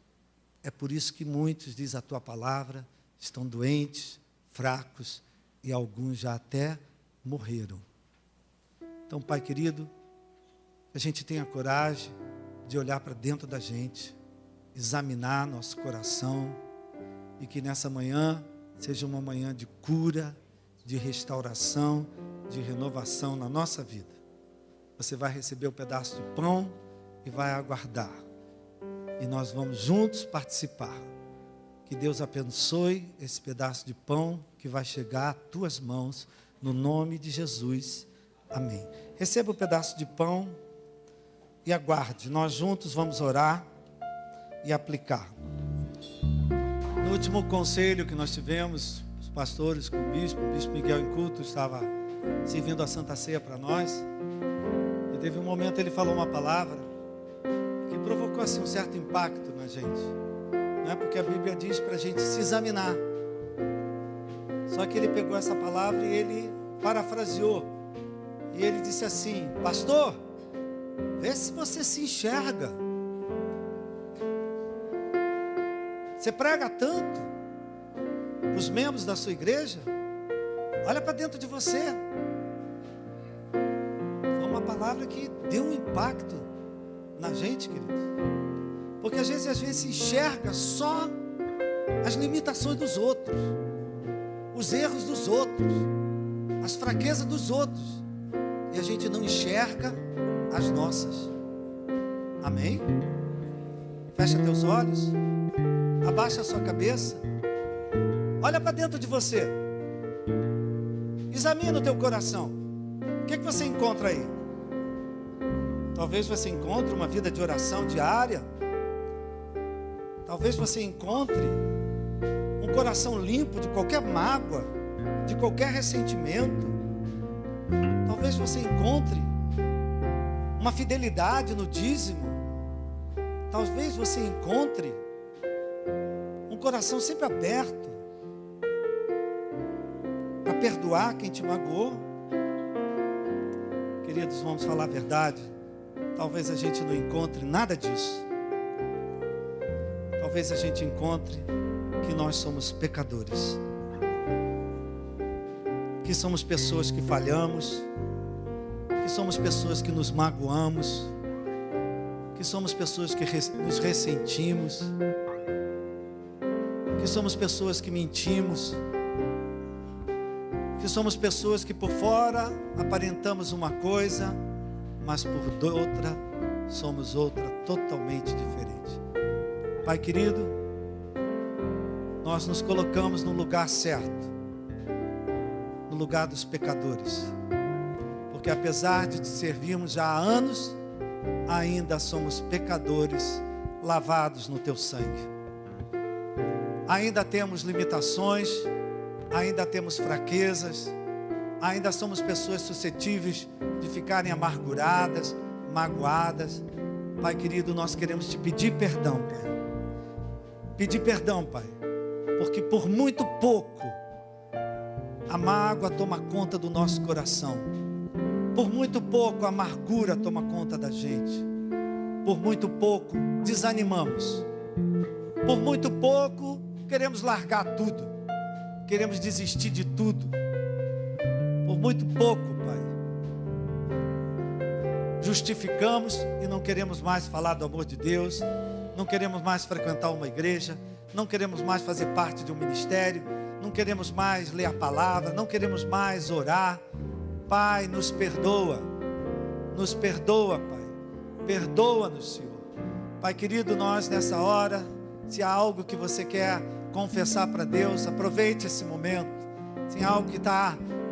É por isso que muitos, diz a Tua palavra, estão doentes, fracos, e alguns já até morreram. Então, Pai querido, que a gente tenha coragem de olhar para dentro da gente, examinar nosso coração, e que nessa manhã seja uma manhã de cura, de restauração, de renovação na nossa vida. Você vai receber um pedaço de pão e vai aguardar. E nós vamos juntos participar. Que Deus abençoe esse pedaço de pão que vai chegar às tuas mãos, no nome de Jesus. Amém. Receba o pedaço de pão e aguarde. Nós juntos vamos orar e aplicar. No último conselho que nós tivemos, os pastores com o Bispo Miguel em culto estava servindo a Santa Ceia para nós. E teve um momento ele falou uma palavra que provocou assim um certo impacto na gente. Não é porque a Bíblia diz para a gente se examinar. Só que ele pegou essa palavra e ele parafraseou. E ele disse assim: pastor, vê se você se enxerga. Você prega tanto os membros da sua igreja. Olha para dentro de você. Foi uma palavra que deu um impacto na gente, queridos. Porque às vezes se enxerga só as limitações dos outros, os erros dos outros, as fraquezas dos outros, e a gente não enxerga as nossas. Amém? Fecha teus olhos, abaixa a sua cabeça, olha para dentro de você, examina o teu coração. O que você encontra aí? Talvez você encontre uma vida de oração diária. Talvez você encontre um coração limpo de qualquer mágoa, de qualquer ressentimento. Talvez você encontre uma fidelidade no dízimo. Talvez você encontre um coração sempre aberto para perdoar quem te magoou. Queridos, vamos falar a verdade. Talvez a gente não encontre nada disso. Talvez a gente encontre que nós somos pecadores, que somos pessoas que falhamos, que somos pessoas que nos magoamos, que somos pessoas que nos ressentimos, que somos pessoas que mentimos, que somos pessoas que por fora aparentamos uma coisa, mas por outra somos outra totalmente diferente. Pai querido, nós nos colocamos no lugar certo, no lugar dos pecadores, porque apesar de te servirmos já há anos, ainda somos pecadores lavados no teu sangue. Ainda temos limitações, ainda temos fraquezas, ainda somos pessoas suscetíveis de ficarem amarguradas, magoadas. Pai querido, nós queremos te pedir perdão, Pai. Pedir perdão, Pai, porque por muito pouco a mágoa toma conta do nosso coração. Por muito pouco a amargura toma conta da gente. Por muito pouco desanimamos. Por muito pouco queremos largar tudo. Queremos desistir de tudo. Por muito pouco, Pai, justificamos e não queremos mais falar do amor de Deus. Não queremos mais frequentar uma igreja. Não queremos mais fazer parte de um ministério. Não queremos mais ler a palavra. Não queremos mais orar. Pai, nos perdoa. Nos perdoa, Pai. Perdoa-nos, Senhor. Pai querido, nós nessa hora, se há algo que você quer confessar para Deus, aproveite esse momento. Se há algo que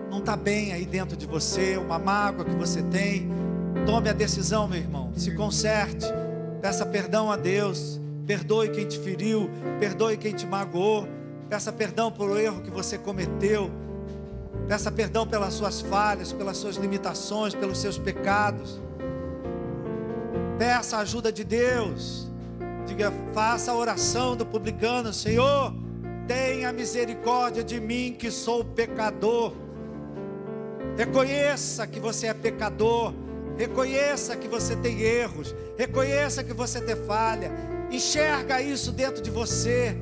não está bem aí dentro de você, uma mágoa que você tem, tome a decisão, meu irmão. Se conserte, peça perdão a Deus. Perdoe quem te feriu, perdoe quem te magoou. Peça perdão pelo erro que você cometeu. Peça perdão pelas suas falhas, pelas suas limitações, pelos seus pecados. Peça a ajuda de Deus. Diga, faça a oração do publicano: Senhor, tenha misericórdia de mim que sou pecador. Reconheça que você é pecador. Reconheça que você tem erros. Reconheça que você tem falha. Enxerga isso dentro de você.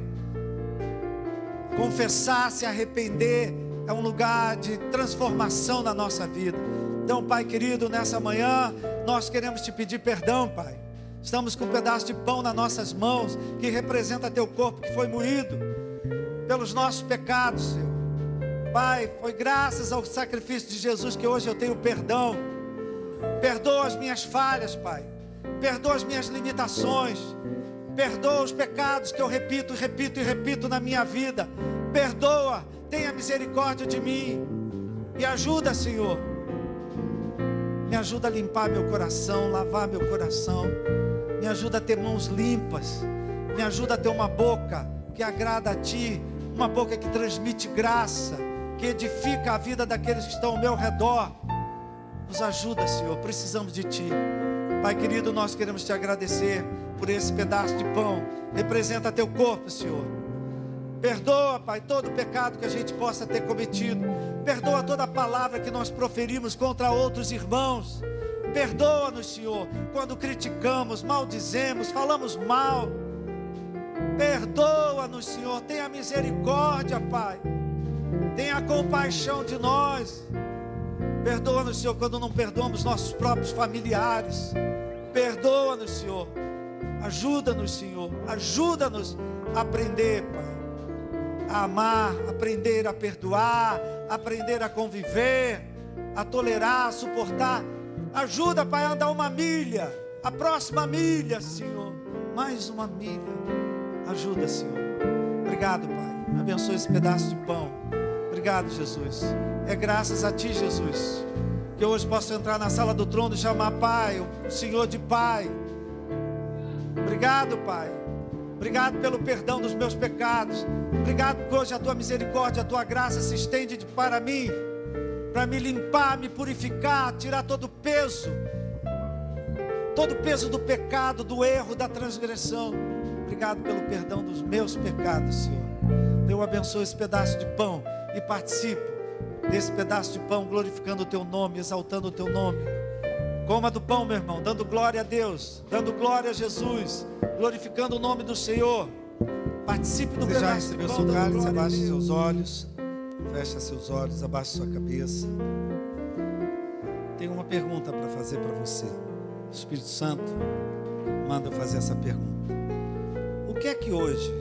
Confessar, se arrepender é um lugar de transformação na nossa vida. Então, Pai querido, nessa manhã nós queremos te pedir perdão, Pai. Estamos com um pedaço de pão nas nossas mãos, que representa teu corpo que foi moído pelos nossos pecados, Senhor. Pai, foi graças ao sacrifício de Jesus que hoje eu tenho perdão. Perdoa as minhas falhas, Pai. Perdoa as minhas limitações. Perdoa os pecados que eu repito na minha vida. Perdoa, tenha misericórdia de mim. Me ajuda, Senhor. Me ajuda a limpar meu coração, lavar meu coração. Me ajuda a ter mãos limpas. Me ajuda a ter uma boca que agrada a Ti. Uma boca que transmite graça, que edifica a vida daqueles que estão ao meu redor. Nos ajuda, Senhor, precisamos de Ti. Pai querido, nós queremos Te agradecer por esse pedaço de pão. Representa Teu corpo, Senhor. Perdoa, Pai, todo o pecado que a gente possa ter cometido. Perdoa toda a palavra que nós proferimos contra outros irmãos. Perdoa-nos, Senhor, quando criticamos, maldizemos, falamos mal. Perdoa-nos, Senhor, tenha misericórdia, Pai. Tenha compaixão de nós. Perdoa-nos, Senhor, quando não perdoamos nossos próprios familiares. Perdoa-nos, Senhor. Ajuda-nos, Senhor. Ajuda-nos a aprender, Pai, a amar, aprender a perdoar, aprender a conviver, a tolerar, a suportar. Ajuda, Pai, a andar uma milha, a próxima milha, Senhor. Mais uma milha. Ajuda, Senhor. Obrigado, Pai. Abençoe esse pedaço de pão. Obrigado, Jesus. É graças a Ti, Jesus, que eu hoje posso entrar na sala do trono e chamar Pai, o Senhor de Pai. Obrigado, Pai. Obrigado pelo perdão dos meus pecados. Obrigado porque hoje a Tua misericórdia, a Tua graça se estende para mim, para me limpar, me purificar, tirar todo o peso do pecado, do erro, da transgressão. Obrigado pelo perdão dos meus pecados, Senhor. Eu abençoo esse pedaço de pão e participo desse pedaço de pão, glorificando o Teu nome, exaltando o Teu nome. Coma do pão, meu irmão, dando glória a Deus, dando glória a Jesus, glorificando o nome do Senhor. Participe do pedaço. Você já recebeu seu cálice? Abaixe seus olhos, feche seus olhos, abaixe sua cabeça. Tenho uma pergunta para fazer para você. O Espírito Santo manda eu fazer essa pergunta. O que é que hoje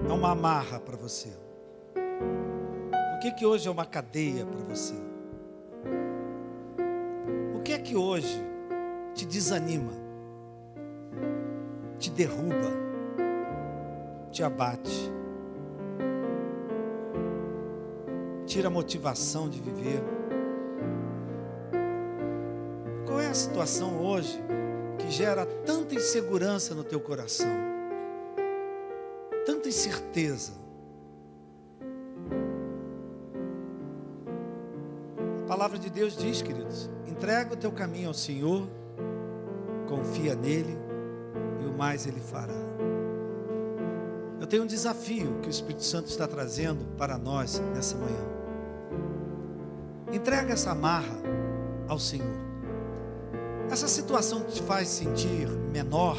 é uma amarra para você? O que é que hoje é uma cadeia para você? O que é que hoje te desanima, te derruba, te abate, tira a motivação de viver? Qual é a situação hoje que gera tanta insegurança no teu coração, tanta incerteza? A palavra de Deus diz, queridos, entrega o teu caminho ao Senhor, confia nele e o mais ele fará. Eu tenho um desafio que o Espírito Santo está trazendo para nós nessa manhã. Entrega essa amarra ao Senhor. Essa situação que te faz sentir menor,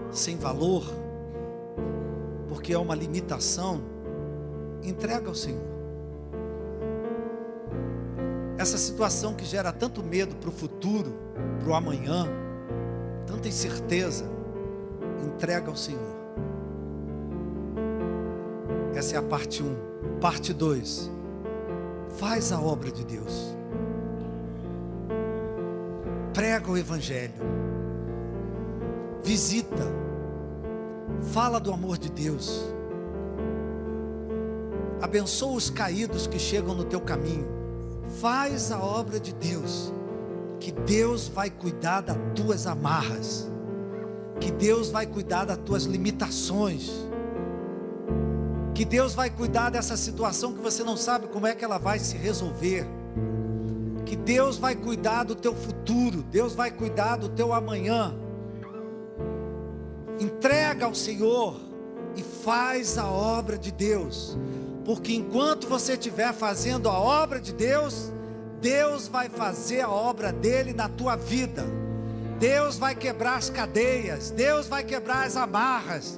sem valor, porque é uma limitação, entrega ao Senhor. Essa situação que gera tanto medo para o futuro, para o amanhã, tanta incerteza, entrega ao Senhor. Essa é a parte 1. Parte 2. Faz a obra de Deus. Prega o Evangelho. Visita. Fala do amor de Deus. Abençoa os caídos que chegam no teu caminho. Faz a obra de Deus. Que Deus vai cuidar das tuas amarras. Que Deus vai cuidar das tuas limitações. Que Deus vai cuidar dessa situação que você não sabe como é que ela vai se resolver. Que Deus vai cuidar do teu futuro. Deus vai cuidar do teu amanhã. Entrega ao Senhor e faz a obra de Deus. Porque enquanto você estiver fazendo a obra de Deus, Deus vai fazer a obra dele na tua vida. Deus vai quebrar as cadeias. Deus vai quebrar as amarras.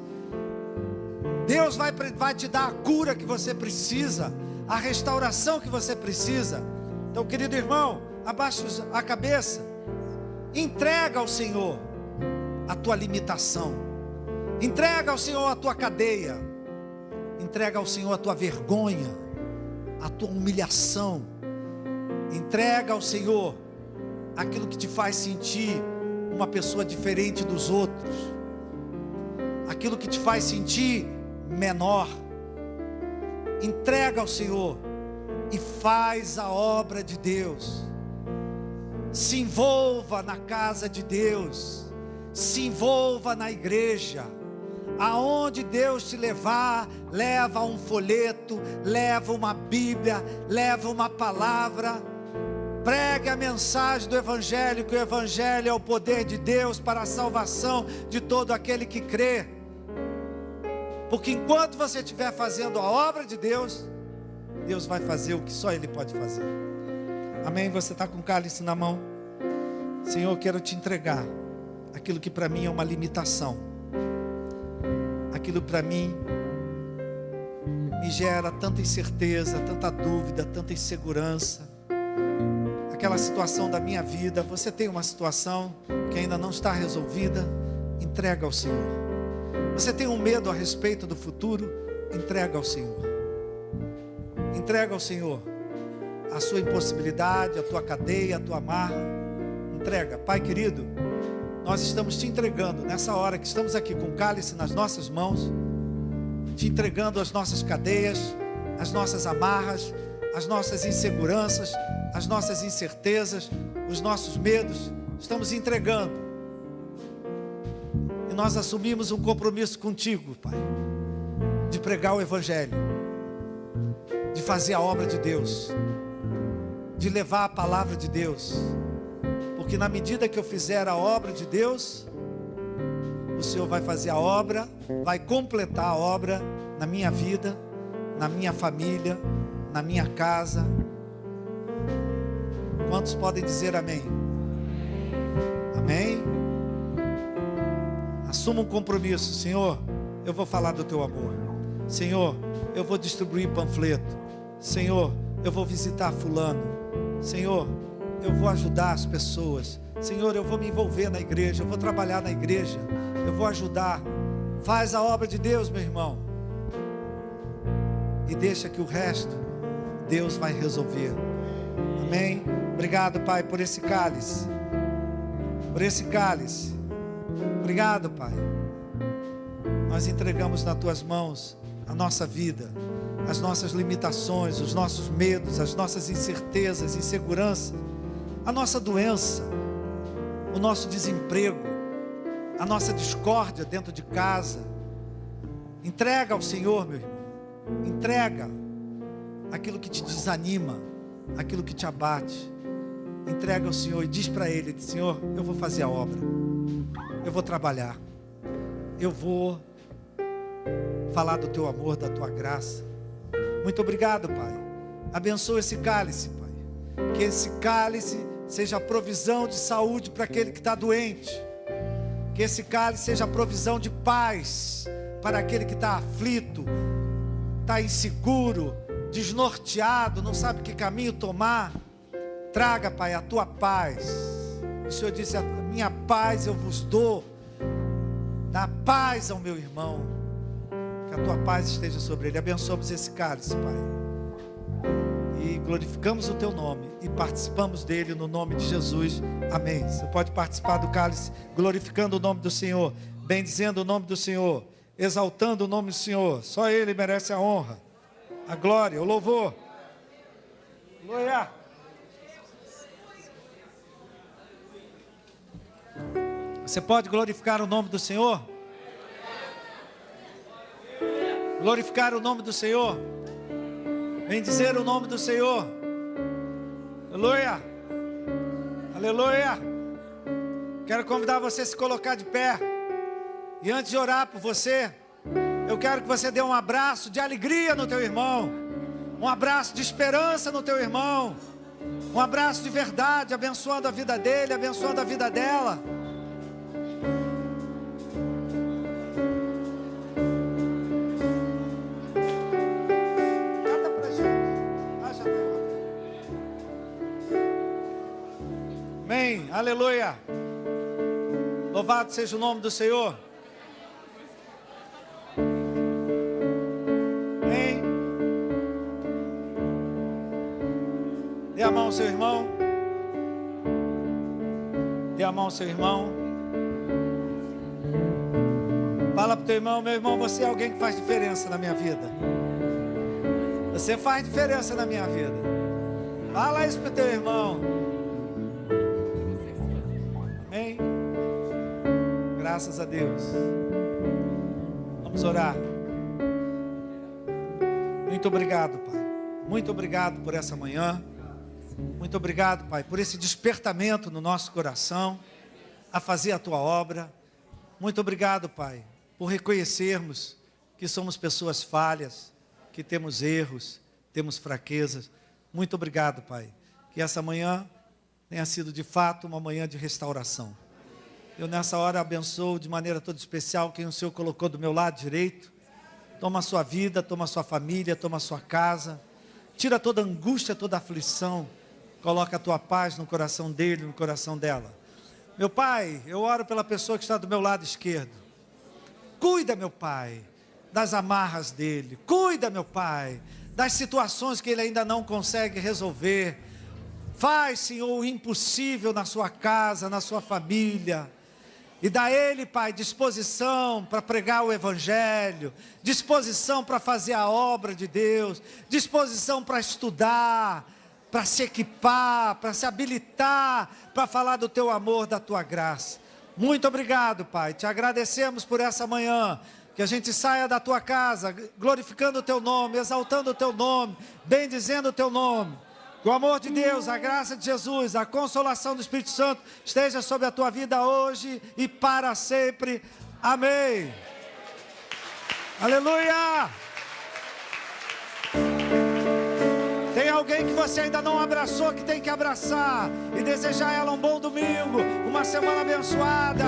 Deus vai te dar a cura que você precisa, a restauração que você precisa. Então, querido irmão, abaixa a cabeça. Entrega ao Senhor a tua limitação. Entrega ao Senhor a tua cadeia. Entrega ao Senhor a tua vergonha, a tua humilhação. Entrega ao Senhor aquilo que te faz sentir uma pessoa diferente dos outros, aquilo que te faz sentir menor. Entrega ao Senhor e faz a obra de Deus. Se envolva na casa de Deus, se envolva na igreja. Aonde Deus te levar, leva um folheto, leva uma Bíblia, leva uma palavra. Pregue a mensagem do Evangelho, que o Evangelho é o poder de Deus para a salvação de todo aquele que crê. Porque enquanto você estiver fazendo a obra de Deus, Deus vai fazer o que só Ele pode fazer. Amém? Você está com o cálice na mão? Senhor, eu quero te entregar aquilo que para mim é uma limitação. Aquilo para mim me gera tanta incerteza, tanta dúvida, tanta insegurança. Aquela situação da minha vida, você tem uma situação que ainda não está resolvida, entrega ao Senhor. Você tem um medo a respeito do futuro, entrega ao Senhor. Entrega ao Senhor a sua impossibilidade, a tua cadeia, a tua amarra. Entrega. Pai querido, nós estamos te entregando nessa hora que estamos aqui com o cálice nas nossas mãos, te entregando as nossas cadeias, as nossas amarras, as nossas inseguranças, as nossas incertezas, os nossos medos. Estamos entregando. E nós assumimos um compromisso contigo, Pai, de pregar o Evangelho, de fazer a obra de Deus, de levar a palavra de Deus. Porque na medida que eu fizer a obra de Deus, o Senhor vai fazer a obra, vai completar a obra na minha vida, na minha família, na minha casa. Quantos podem dizer amém? Amém? Assuma um compromisso. Senhor, eu vou falar do teu amor. Senhor, eu vou distribuir panfleto. Senhor, eu vou visitar fulano. Senhor, eu vou ajudar as pessoas. Senhor, eu vou me envolver na igreja, eu vou trabalhar na igreja, eu vou ajudar. Faz a obra de Deus, meu irmão, e deixa que o resto Deus vai resolver. Amém? Obrigado, Pai, por esse cálice. Por esse cálice. Obrigado, Pai. Nós entregamos nas tuas mãos a nossa vida, as nossas limitações, os nossos medos, as nossas incertezas, inseguranças. a nossa doença, o nosso desemprego, a nossa discórdia dentro de casa. Entrega ao Senhor, meu irmão. Entrega aquilo que te desanima, aquilo que te abate. Entrega ao Senhor e diz para Ele: Senhor, eu vou fazer a obra, eu vou trabalhar, eu vou falar do Teu amor, da Tua graça. Muito obrigado, Pai. Abençoa esse cálice, Pai. Que esse cálice seja a provisão de saúde para aquele que está doente. Que esse cálice seja a provisão de paz para aquele que está aflito, está inseguro, desnorteado, não sabe que caminho tomar. Traga, Pai, a Tua paz. O Senhor disse: a minha paz eu vos dou. Dá paz ao meu irmão. Que a Tua paz esteja sobre ele. Abençoamos esse cálice, Pai. E glorificamos o Teu nome. E participamos dele no nome de Jesus. Amém. Você pode participar do cálice glorificando o nome do Senhor, bendizendo o nome do Senhor, exaltando o nome do Senhor. Só Ele merece a honra, a glória, o louvor. Glória. Você pode glorificar o nome do Senhor? Glorificar o nome do Senhor. Bendizer o nome do Senhor. Aleluia. Aleluia. Quero convidar você a se colocar de pé. E antes de orar por você, eu quero que você dê um abraço de alegria no teu irmão. Um abraço de esperança no teu irmão. Um abraço de verdade, abençoando a vida dele, abençoando a vida dela. Amém, aleluia. Louvado seja o nome do Senhor. Amém. Dê a mão ao seu irmão. Dê a mão ao seu irmão. Fala para o teu irmão: meu irmão, você é alguém que faz diferença na minha vida. Você faz diferença na minha vida. Fala isso para o teu irmão. Amém? Graças a Deus. Vamos orar. Muito obrigado, Pai. Muito obrigado por essa manhã. Muito obrigado, Pai, por esse despertamento no nosso coração a fazer a Tua obra. Muito obrigado, Pai, por reconhecermos que somos pessoas falhas, que temos erros, temos fraquezas. Muito obrigado, Pai, que essa manhã tenha sido de fato uma manhã de restauração. Eu nessa hora abençoo de maneira toda especial quem o Senhor colocou do meu lado direito. Toma a sua vida, toma a sua família, toma a sua casa. Tira toda angústia, toda aflição. Coloca a Tua paz no coração dele, no coração dela. Meu Pai, eu oro pela pessoa que está do meu lado esquerdo. Cuida, meu Pai, das amarras dele. Cuida, meu Pai, das situações que ele ainda não consegue resolver. Faz, Senhor, o impossível na sua casa, na sua família. E dá a ele, Pai, disposição para pregar o Evangelho, disposição para fazer a obra de Deus, disposição para estudar, para se equipar, para se habilitar, para falar do Teu amor, da Tua graça. Muito obrigado, Pai, te agradecemos por essa manhã, que a gente saia da Tua casa, glorificando o Teu nome, exaltando o Teu nome, bendizendo o Teu nome. Que o amor de Deus, a graça de Jesus, a consolação do Espírito Santo esteja sobre a tua vida hoje e para sempre. Amém. Aleluia. Tem alguém que você ainda não abraçou, que tem que abraçar e desejar ela um bom domingo, uma semana abençoada.